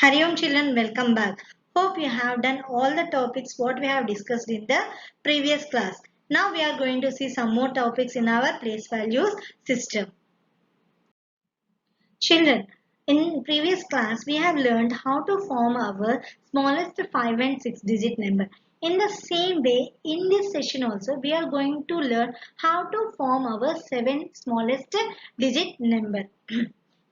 Hari Om children, welcome back. Hope you have done all the topics what we have discussed in the previous class. Now we are going to see some more topics in our place values system. Children, in previous class we have learned how to form our smallest 5 and 6 digit number. In the same way, in this session also we are going to learn how to form our 7 smallest digit number.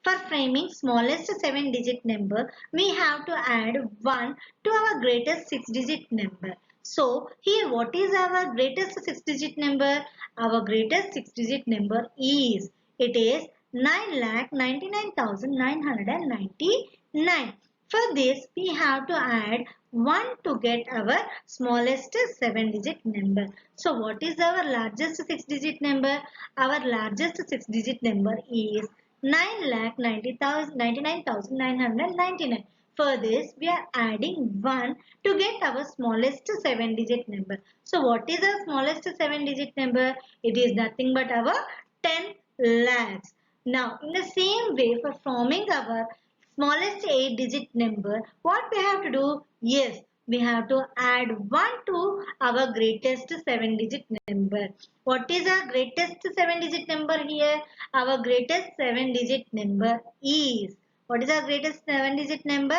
For framing smallest 7 digit number, we have to add 1 to our greatest 6 digit number. So here what is our greatest 6 digit number? Our greatest 6 digit number is, it is 9,99,999. For this we have to add 1 to get our smallest 7 digit number. So what is our largest 6 digit number? Our largest 6 digit number is 9,99,999. For this, we are adding 1 to get our smallest 7 digit number. So, what is our smallest 7 digit number? It is nothing but our 10 lakhs. Now, in the same way, for forming our smallest 8 digit number, what we have to do? Yes, we have to add 1 to our greatest 7 digit number. What is our greatest 7 digit number here? Our greatest 7 digit number is, what is our greatest 7 digit number?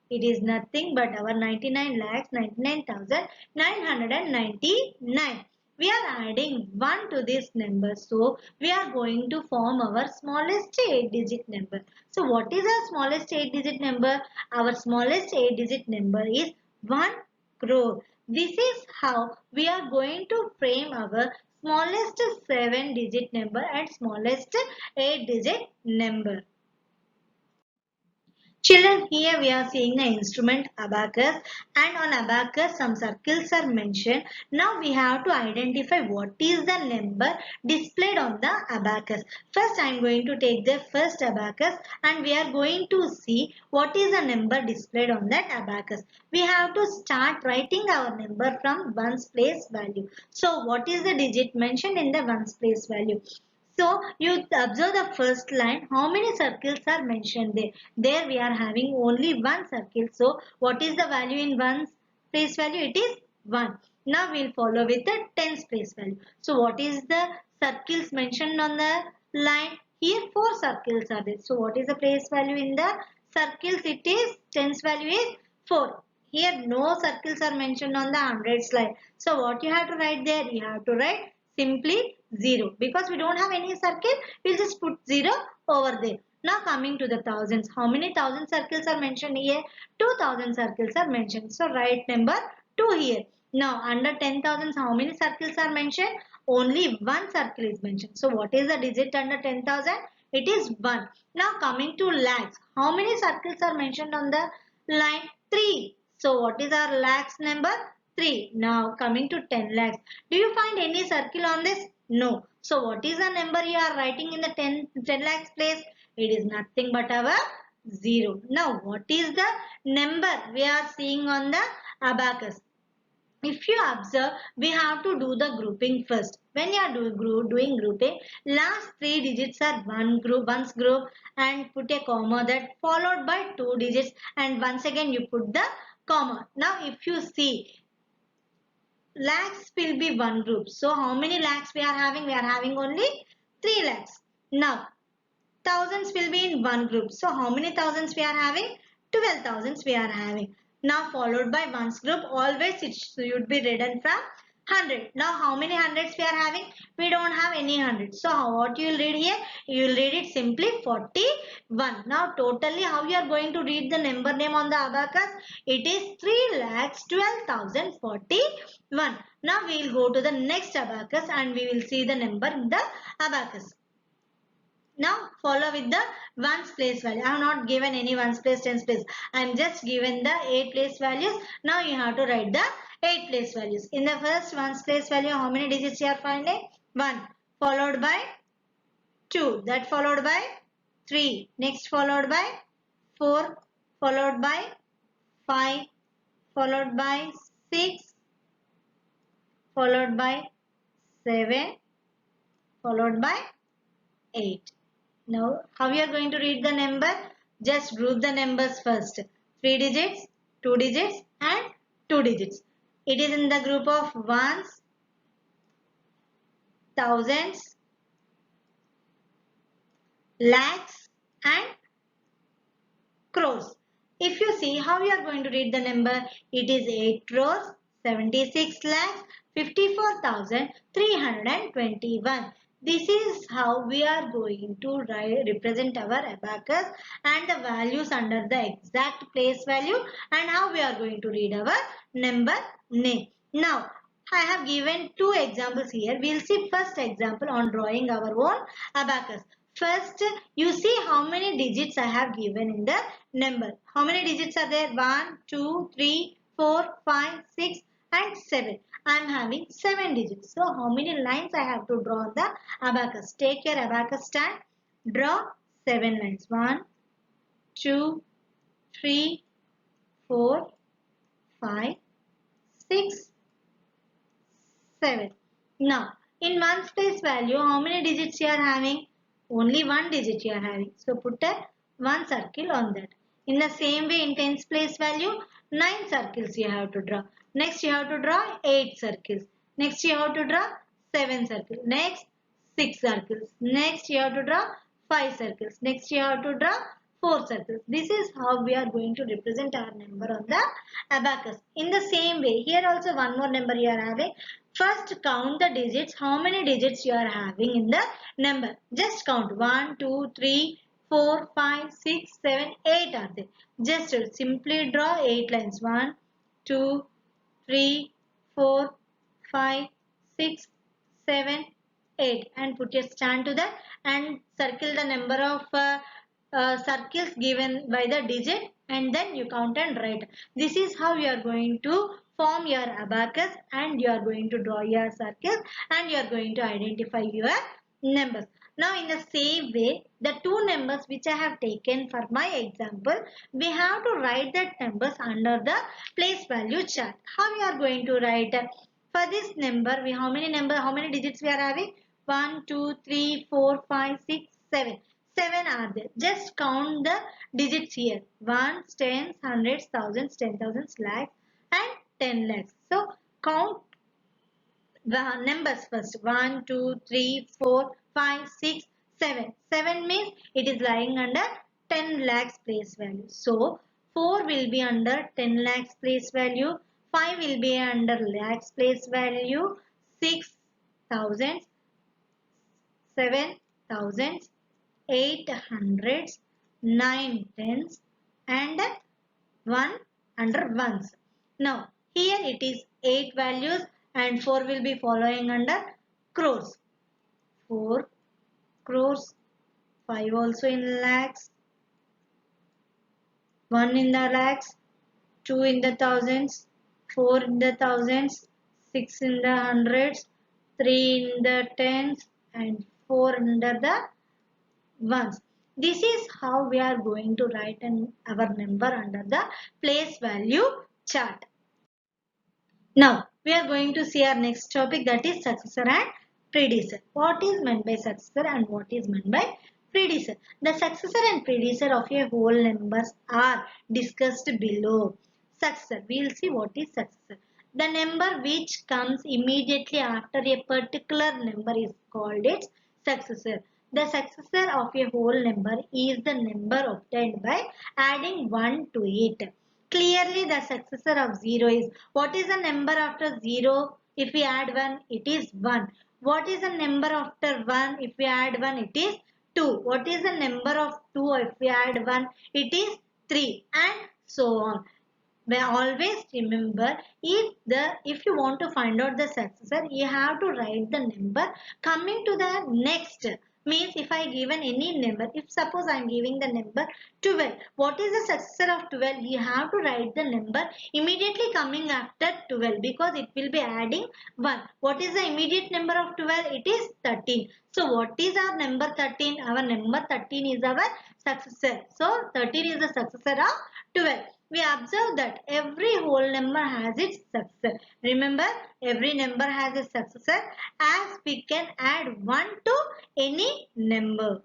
It is nothing but our 99,99,999. We are adding 1 to this number. So, we are going to form our smallest 8 digit number. So, what is our smallest 8 digit number? Our smallest 8 digit number is 1 crore. This is how we are going to frame our smallest 7 digit number and smallest 8 digit number. Children, here we are seeing the instrument abacus, and on abacus some circles are mentioned. Now we have to identify what is the number displayed on the abacus. First I am going to take the first abacus and we are going to see what is the number displayed on that abacus. We have to start writing our number from ones place value. So what is the digit mentioned in the ones place value? So you observe the first line, how many circles are mentioned there? There we are having only one circle. So what is the value in ones place value? It is 1. Now we will follow with the tens place value. So what is the circles mentioned on the line? Here 4 circles are there. So what is the place value in the circles? It is tens value is 4. Here no circles are mentioned on the hundreds line. So what you have to write there? You have to write simply 0, because we don't have any circle, we'll just put 0 over there. Now coming to the thousands, how many thousand circles are mentioned here? 2000 circles are mentioned, so write number 2 here. Now under 10,000 how many circles are mentioned? Only one circle is mentioned. So what is the digit under 10,000? It is 1. Now coming to lakhs, how many circles are mentioned on the line? 3. So what is our lakhs number? 3. Now coming to 10 lakhs. Do you find any circle on this? No. So what is the number you are writing in the 10 lakhs place? It is nothing but our 0. Now what is the number we are seeing on the abacus? If you observe, we have to do the grouping first. When you are doing grouping, last 3 digits are one's group, and put a comma, that followed by 2 digits, and once again you put the comma. Now if you see, lakhs will be one group. So how many lakhs we are having? We are having only 3 lakhs. Now thousands will be in one group. So how many thousands we are having? 12 thousands we are having. Now followed by ones group, always it should be written from 100. Now how many hundreds we are having? We don't have any hundreds. So what you will read here? You will read it simply 41. Now totally how you are going to read the number name on the abacus? It is 3,12,041. Now we will go to the next abacus and we will see the number in the abacus. Now follow with the ones place value. I have not given any ones place, tens place. I am just given the 8 place values. Now you have to write the 8 place values. In the first ones place value, how many digits you are finding? 1. Followed by 2. That followed by 3. Next followed by 4. Followed by 5. Followed by 6. Followed by 7. Followed by 8. Now, how you are going to read the number? Just group the numbers first. 3 digits, 2 digits and 2 digits. It is in the group of ones, thousands, lakhs and crores. If you see how you are going to read the number, it is 8 crores, 76 lakhs, 54,321. This is how we are going to represent our abacus and the values under the exact place value and how we are going to read our number name. Now, I have given two examples here. We will see first example on drawing our own abacus. First, you see how many digits I have given in the number. How many digits are there? 1, 2, 3, 4, 5, 6 and 7. I am having 7 digits. So, how many lines I have to draw on the abacus? Take your abacus stand. Draw 7 lines. 1, 2, 3, 4, 5, 6, 7. Now, in ones place value, how many digits you are having? Only one digit you are having. So, put a one circle on that. In the same way, in tens place value, 9 circles you have to draw. Next, you have to draw 8 circles. Next, you have to draw 7 circles. Next, 6 circles. Next, you have to draw 5 circles. Next, you have to draw 4 circles. This is how we are going to represent our number on the abacus. In the same way, here also one more number you are having. First count the digits. How many digits you are having in the number? Just count. 1, 2, 3, 4, 5, 6, 7, 8 are there. Just simply draw 8 lines. 1, 2, 3, 4, 5, 6, 7, 8 and put your stand to that and circle the number of circles given by the digit and then you count and write. This is how you are going to form your abacus and you are going to draw your circles and you are going to identify your numbers. Now in the same way, the two numbers which I have taken for my example, we have to write that numbers under the place value chart. How we are going to write? For this number, how many digits we are having? 1, 2, 3, 4, 5, 6, 7. 7 are there. Just count the digits here. 1s, 10s, 100s, 1000s, 10,000s, lakhs and 10 lakhs. So count the numbers first. 1, 2, 3, 4, 5, 6, 7. 7 means it is lying under 10 lakhs place value. So 4 will be under 10 lakhs place value. 5 will be under lakhs place value. 6 thousands, 7 thousands, 8 hundreds, 9 tens and 1 under ones. Now here it is 8 values and 4 will be following under crores. 4 crores, 5 also in lakhs, 1 in the lakhs, 2 in the thousands, 4 in the thousands, 6 in the hundreds, 3 in the tens and 4 under the ones. This is how we are going to write our number under the place value chart. Now we are going to see our next topic, that is successor and predecessor. What is meant by successor and what is meant by predecessor? The successor and predecessor of a whole numbers are discussed below. Successor, we will see what is successor. The number which comes immediately after a particular number is called its successor. The successor of a whole number is the number obtained by adding 1 to it. Clearly the successor of 0 is, what is the number after 0? If we add 1, it is 1. What is the number after 1? If we add 1, it is 2. What is the number of 2? If we add 1, it is 3 and so on. But always remember, if you want to find out the successor, you have to write the number coming to the next. Means if I given any number, if suppose I am giving the number 12, what is the successor of 12? You have to write the number immediately coming after 12 because it will be adding 1. What is the immediate number of 12? It is 13. So what is our number 13? Our number 13 is our successor. So 13 is the successor of 12. We observe that every whole number has its successor. Remember, every number has a successor as we can add 1 to any number.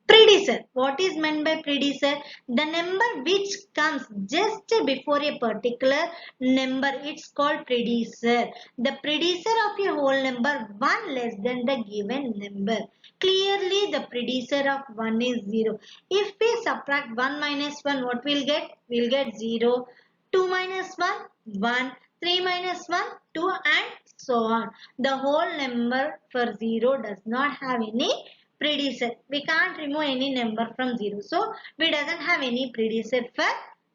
Predecessor. Predecessor. What is meant by predecessor? The number which comes just before a particular number, it's called predecessor. The predecessor of a whole number 1 less than the given number. Clearly the predecessor of 1 is 0. If we subtract 1 minus 1, what we'll get? We'll get 0. 2 minus 1, 1. 3 minus 1, 2, and so on. The whole number for 0 does not have any predecessor. We can't remove any number from 0. So, we doesn't have any predecessor for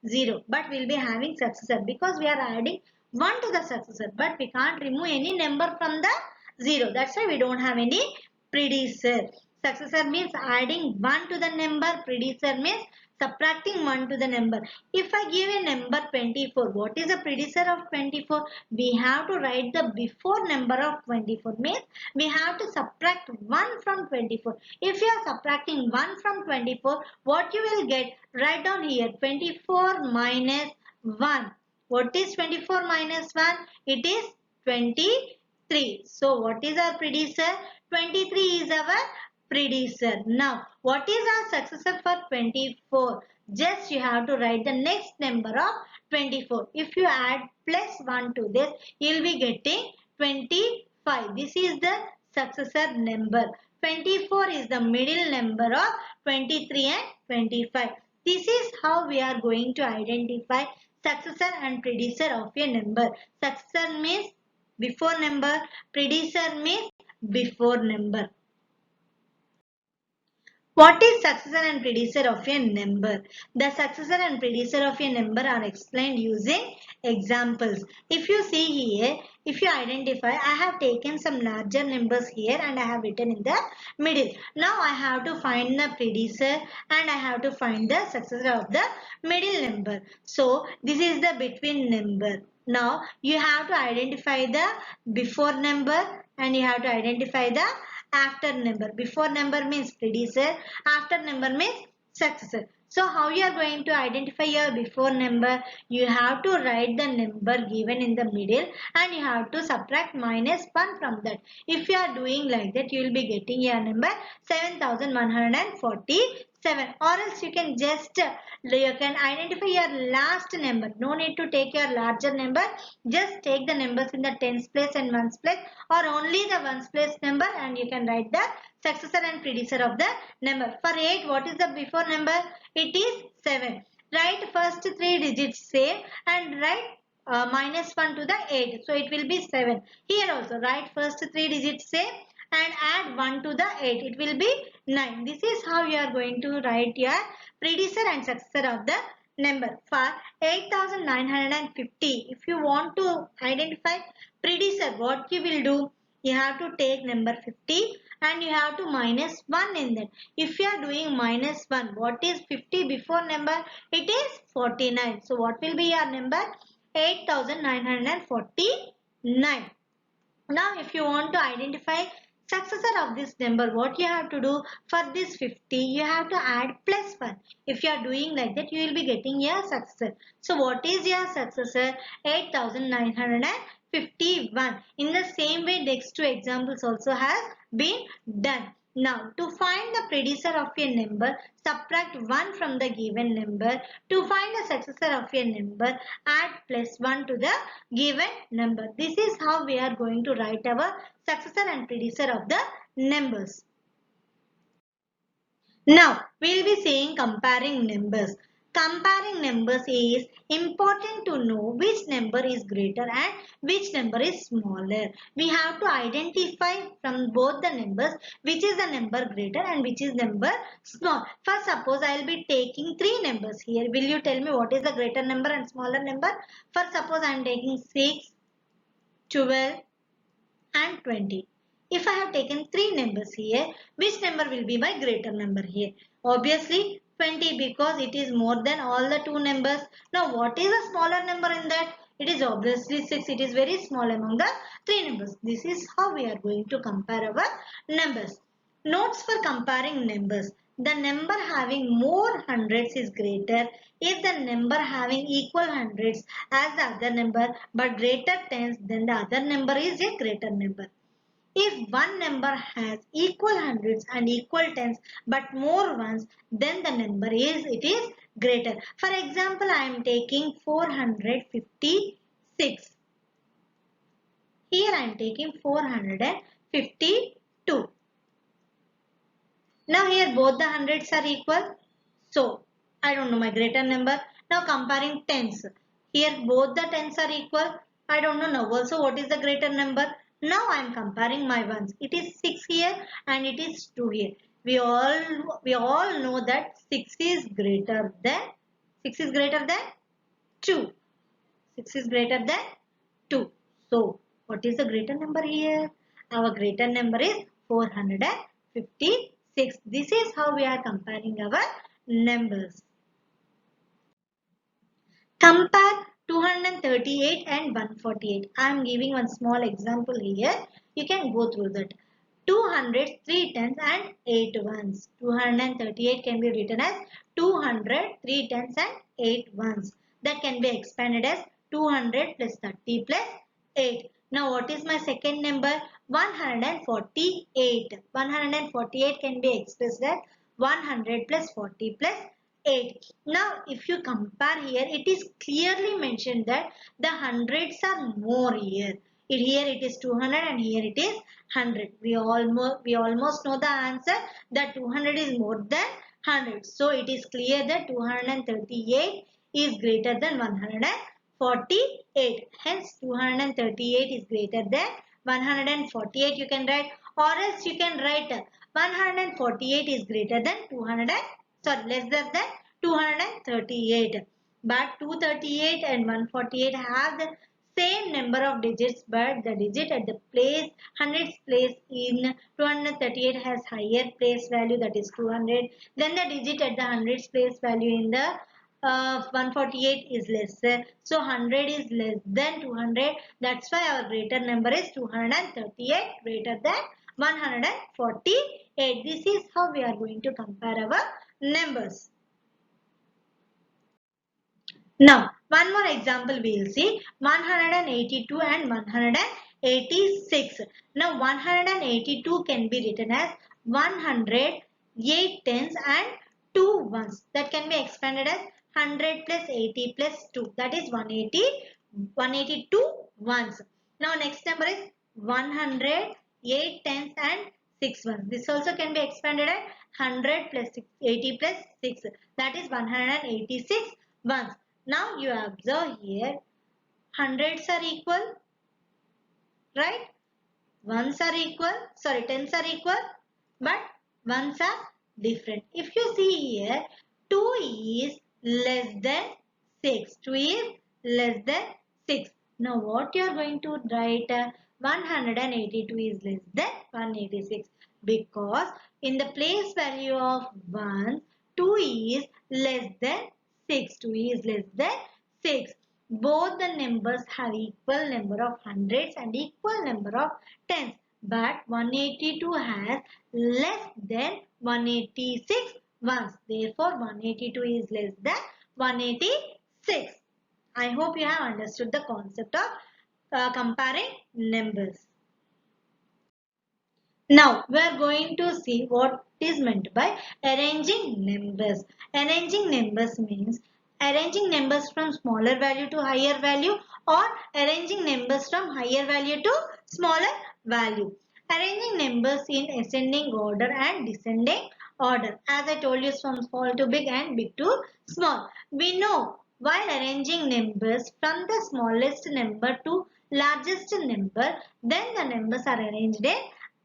0. But we'll be having successor because we are adding 1 to the successor. But we can't remove any number from the 0. That's why we don't have any predecessor. Successor means adding 1 to the number. Predecessor means subtracting 1 to the number. If I give a number 24, what is the predecessor of 24? We have to write the before number of 24. Means we have to subtract 1 from 24. If you are subtracting 1 from 24, what you will get? Write down here 24 minus 1. What is 24 minus 1? It is 23. So what is our predecessor? 23 is our predecessor. Now, what is our successor for 24? Just you have to write the next number of 24. If you add plus 1 to this, you will be getting 25. This is the successor number. 24 is the middle number of 23 and 25. This is how we are going to identify successor and predecessor of a number. Successor means before number, predecessor means before number. What is successor and predecessor of a number? The successor and predecessor of a number are explained using examples. If you see here, if you identify, I have taken some larger numbers here and I have written in the middle. Now I have to find the predecessor and I have to find the successor of the middle number. So this is the between number. Now you have to identify the before number and you have to identify the after number. Before number means predecessor, after number means successor. So how you are going to identify your before number? You have to write the number given in the middle and you have to subtract minus 1 from that. If you are doing like that, you will be getting your number 7147, or else you can just identify your last number. No need to take your larger number. Just take the numbers in the tens place and ones place, or only the ones place number, and you can write the successor and predecessor of the number. For 8, what is the before number? It is 7. Write first 3 digits same and write minus 1 to the 8. So it will be 7. Here also write first 3 digits same and add 1 to the 8. It will be 9. This is how you are going to write your predecessor and successor of the number. For 8950, if you want to identify predecessor, what you will do? You have to take number 50 and you have to minus 1 in that. If you are doing minus 1, what is 50 before number? It is 49. So what will be your number? 8949. Now if you want to identify successor of this number, what you have to do? For this 50, you have to add plus 1. If you are doing like that, you will be getting your successor. So what is your successor? 8951. In the same way, next two examples also has been done. Now, to find the predecessor of a number, subtract 1 from the given number. To find the successor of a number, add plus 1 to the given number. This is how we are going to write our successor and predecessor of the numbers. Now, we will be seeing comparing numbers. Comparing numbers is important to know which number is greater and which number is smaller. We have to identify from both the numbers which is the number greater and which is number small. First, suppose I will be taking 3 numbers here. Will you tell me what is the greater number and smaller number? First, suppose I am taking 6, 12 and 20. If I have taken 3 numbers here, which number will be my greater number here? Obviously 20, because it is more than all the 2 numbers. Now what is the smaller number in that? It is obviously 6. It is very small among the 3 numbers. This is how we are going to compare our numbers. Notes for comparing numbers. The number having more hundreds is greater if the number having equal hundreds as the other number but greater tens, then the other number is a greater number. If one number has equal hundreds and equal tens but more ones, then the number it is greater. For example, I am taking 456. Here I am taking 452. Now here both the hundreds are equal. So I don't know my greater number. Now comparing tens. Here both the tens are equal. I don't know now also what is the greater number. Now I am comparing my ones. It is 6 here and it is 2 here. We all know that 6 is greater than 2. 6 is greater than 2. So what is the greater number here? Our greater number is 456. This is how we are comparing our numbers. Compare 238 and 148. I am giving one small example here. You can go through that. 200, 3 tens and 8 ones. 238 can be written as 200, 3 tens and 8 ones. That can be expanded as 200 plus 30 plus 8. Now what is my second number? 148. 148 can be expressed as 100 plus 40 plus 8. Now if you compare here, it is clearly mentioned that the hundreds are more here. Here it is 200 and here it is 100. We almost know the answer that 200 is more than 100. So it is clear that 238 is greater than 148. Hence 238 is greater than 148 you can write, or else you can write 148 is greater than less than 238. But 238 and 148 have the same number of digits, but the digit at the place hundreds place in 238 has higher place value, that is 200. Then the digit at the hundreds place value in the 148 is lesser. So 100 is less than 200. That's why our greater number is 238 greater than 148. This is how we are going to compare our numbers. Now, one more example we will see 182 and 186. Now, 182 can be written as 100, 8 tens and 2 ones. That can be expanded as 100 plus 80 plus 2. That is 182 ones. Now, next number is 100, 8 tens and 6 ones. This also can be expanded as 100 plus 80 plus 6. That is 186 ones. Now you observe here, hundreds are equal, right? Ones are equal, tens are equal, but ones are different. If you see here, 2 is less than 6. 2 is less than 6. Now what you are going to write? 182 is less than 186, because in the place value of 1, 2 is less than 6. 2 is less than 6. Both the numbers have equal number of hundreds and equal number of tens. But 182 has less than 186 ones. Therefore, 182 is less than 186. I hope you have understood the concept of comparing numbers. Now we are going to see what is meant by arranging numbers. Arranging numbers means arranging numbers from smaller value to higher value, or arranging numbers from higher value to smaller value. Arranging numbers in ascending order and descending order. As I told you, from small to big and big to small. We know while arranging numbers from the smallest number to largest number, then the numbers are arranged in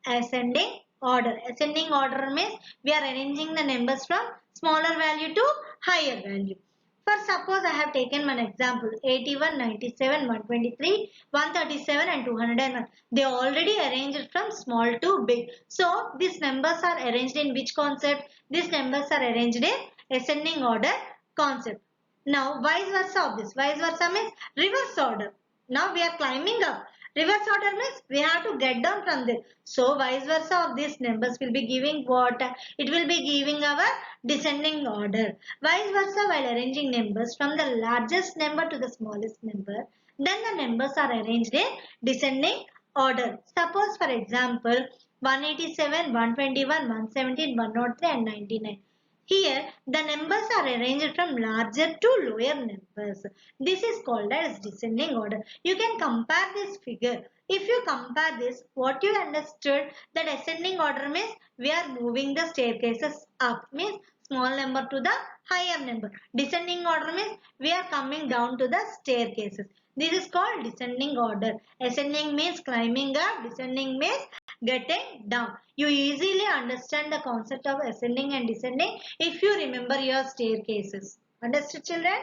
ascending order. Ascending order means we are arranging the numbers from smaller value to higher value. For suppose I have taken one example 81, 97, 123, 137 and 201. They already arranged from small to big. So these numbers are arranged in which concept? These numbers are arranged in ascending order concept. Now vice versa of this. Vice versa means reverse order. Now we are climbing up. Reverse order means we have to get down from this. So vice versa of these numbers will be giving what? It will be giving our descending order. Vice versa, while arranging numbers from the largest number to the smallest number, then the numbers are arranged in descending order. Suppose for example 187, 121, 117, 103 and 99. Here the numbers are arranged from larger to lower numbers. This is called as descending order. You can compare this figure. If you compare this, what you understood that ascending order means we are moving the staircases up, means small number to the higher number. Descending order means we are coming down to the staircases. This is called descending order. Ascending means climbing up, descending means getting down. You easily understand the concept of ascending and descending if you remember your staircases. Understood, children?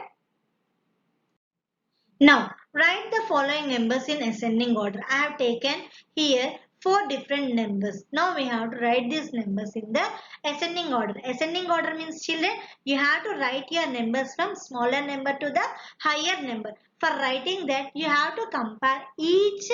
Now, write the following numbers in ascending order. I have taken here four different numbers. Now we have to write these numbers in the ascending order. Ascending order means, children, you have to write your numbers from smaller number to the higher number. For writing that, you have to compare each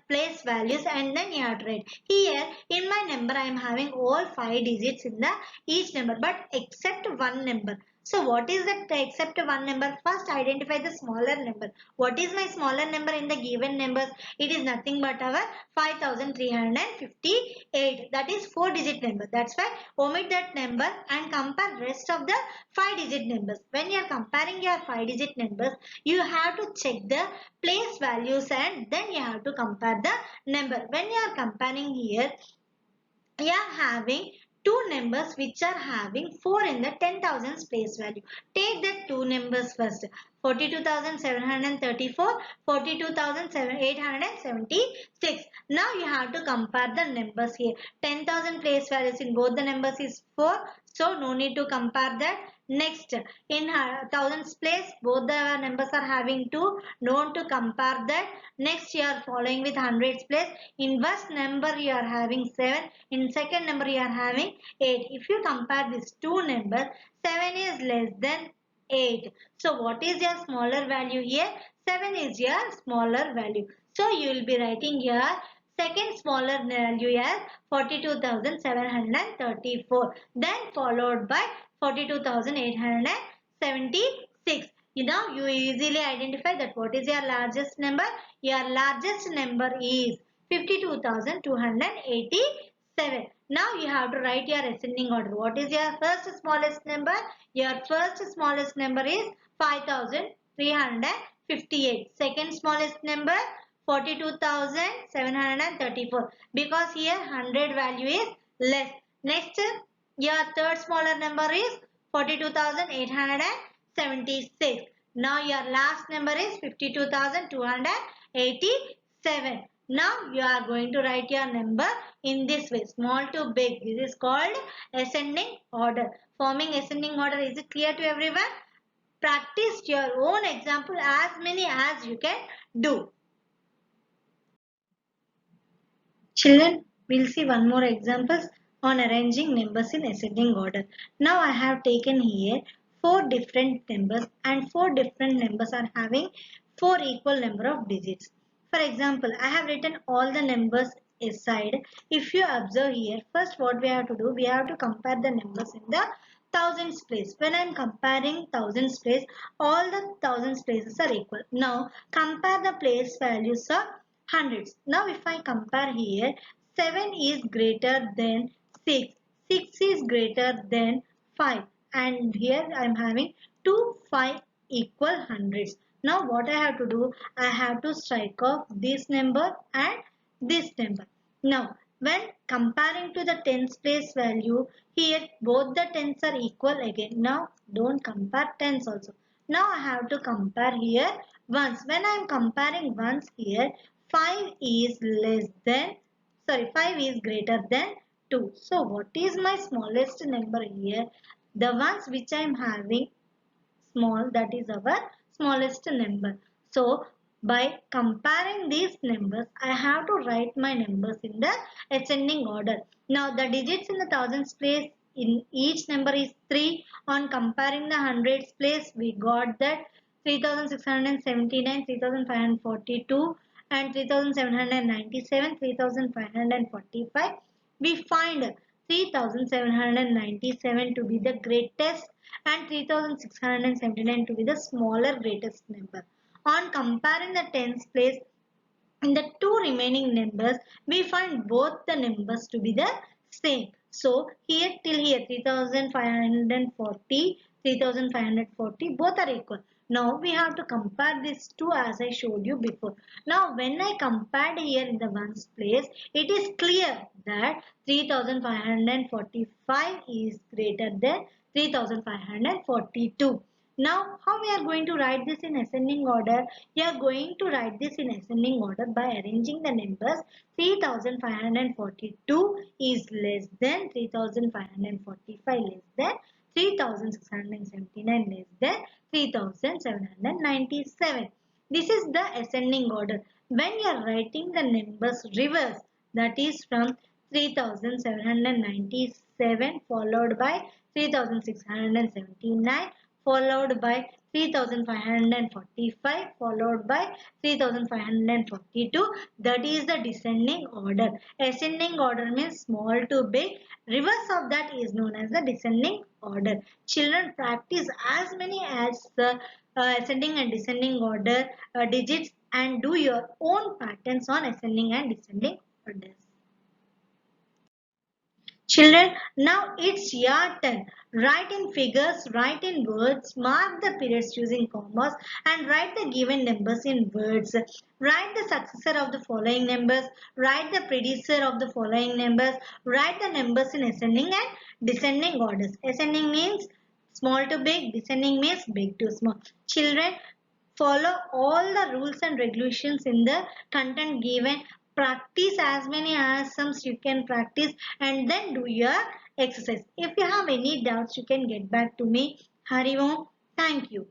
place values and then you have to write. Here in my number I am having all 5 digits in the each number, but except one number. So what is that except one number? First identify the smaller number. What is my smaller number in the given numbers? It is nothing but our 5358. That is 4 digit number. That's why omit that number and compare rest of the 5 digit numbers. When you are comparing your 5 digit numbers, you have to check the place values and then you have to compare the number. When you are comparing here, we are having two numbers which are having 4 in the 10,000 place value. Take the two numbers first. 42,734, 42,876. Now you have to compare the numbers here. 10,000 place values in both the numbers is 4. So no need to compare that. Next, in thousands place, both the numbers are having 2. No to compare that. Next, you are following with hundreds place. In first number, you are having 7. In second number, you are having 8. If you compare these two numbers, 7 is less than 8. So, what is your smaller value here? 7 is your smaller value. So, you will be writing here second smaller value as 42,734. Then followed by 42,876. Now you easily identify that what is your largest number. Your largest number is 52,287. Now you have to write your ascending order. What is your first smallest number? Your first smallest number is 5,358. Second smallest number 42,734, because here 100 value is less. Next, your third smaller number is 42,876. Now your last number is 52,287. Now you are going to write your number in this way, small to big. This is called ascending order. Forming ascending order, is it clear to everyone? Practice your own example as many as you can do. Children, we'll see one more examples on arranging numbers in ascending order. Now I have taken here four different numbers and four different numbers are having four equal number of digits. For example, I have written all the numbers aside. If you observe here, first what we have to do, we have to compare the numbers in the thousands place. When I am comparing thousands place, all the thousands places are equal. Now compare the place values of hundreds. Now if I compare here, 7 is greater than 6, 6 is greater than 5, and here I am having 2, 5 equal hundreds. Now what I have to do, I have to strike off this number and this number. Now when comparing to the tens place value, here both the tens are equal again. Now don't compare tens also. Now I have to compare here ones. When I am comparing ones here, 5 is less than, 5 is greater than 2. So what is my smallest number here? The ones which I am having small, that is our smallest number. So by comparing these numbers, I have to write my numbers in the ascending order. Now the digits in the thousands place in each number is 3. On comparing the hundreds place, we got that 3,679, 3,542 and 3,797, 3,545. We find 3,797 to be the greatest and 3,679 to be the smaller greatest number. On comparing the tens place, In the two remaining numbers, we find both the numbers to be the same. So here till here 3540, 3540 both are equal. Now we have to compare these two as I showed you before. Now when I compared here in the ones place, it is clear that 3545 is greater than 3542. Now, how we are going to write this in ascending order? We are going to write this in ascending order by arranging the numbers. 3542 is less than 3545 less than 3679 less than 3797. This is the ascending order. When you are writing the numbers reverse, that is from 3797 followed by 3679 followed by 3545 followed by 3542. That is the descending order. Ascending order means small to big. Reverse of that is known as the descending order. Children, practice as many as the ascending and descending order digits and do your own patterns on ascending and descending orders. Children, now it's your turn. Write in figures, write in words, mark the periods using commas and write the given numbers in words. Write the successor of the following numbers, write the predecessor of the following numbers, write the numbers in ascending and descending orders. Ascending means small to big, descending means big to small. Children, follow all the rules and regulations in the content given. Practice as many asams you can practice and then do your exercise. If you have any doubts, you can get back to me. Hari Om. Thank you.